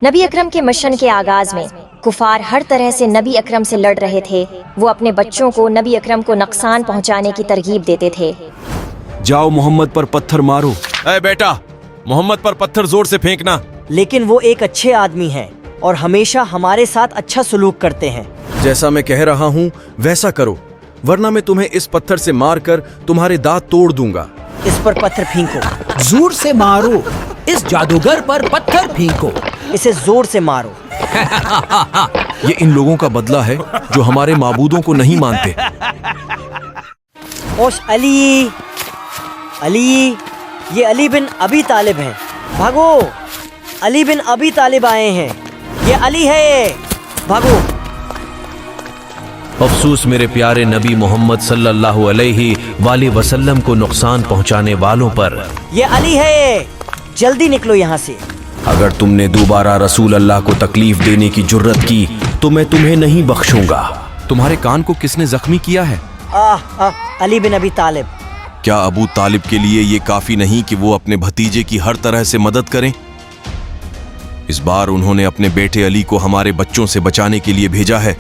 नबी अकरम के मिशन के आगाज में कुफार हर तरह से नबी अकरम से लड़ रहे थे। वो अपने बच्चों को नबी अकरम को नुकसान पहुंचाने की तरगीब देते थे। जाओ मोहम्मद पर पत्थर मारो। ऐ बेटा, मोहम्मद पर पत्थर जोर से फेंकना। लेकिन वो एक अच्छे आदमी हैं और हमेशा हमारे साथ अच्छा सलूक करते हैं। जैसा मैं कह रहा हूँ वैसा करो, वरना मैं तुम्हें इस पत्थर से मारकर तुम्हारे दांत तोड़ दूंगा। इस पर पत्थर फेंको। जोर से मारो। इस जादूगर पर पत्थर फेंको। इसे जोर से मारो। ये इन लोगों का बदला है जो हमारे माबूदों को नहीं मानते। ओश अली, अली, ये अली बिन अबी तालिब है। भागो, अली बिन अबी तालिब आए हैं। ये अली है, भागो। अफसोस मेरे प्यारे नबी मोहम्मद सल्लल्लाहु अलैहि वसल्लम को नुकसान पहुंचाने वालों पर। ये अली है, जल्दी निकलो यहाँ से। अगर तुमने दोबारा रसूल अल्लाह को तकलीफ देने की जुर्रत की तो मैं तुम्हें नहीं बख्शूंगा। तुम्हारे कान को किसने जख्मी किया है? अली बिन अबी तालिब। क्या अबू तालिब के लिए ये काफी नहीं कि वो अपने भतीजे की हर तरह से मदद करें? इस बार उन्होंने अपने बेटे अली को हमारे बच्चों से बचाने के लिए भेजा है।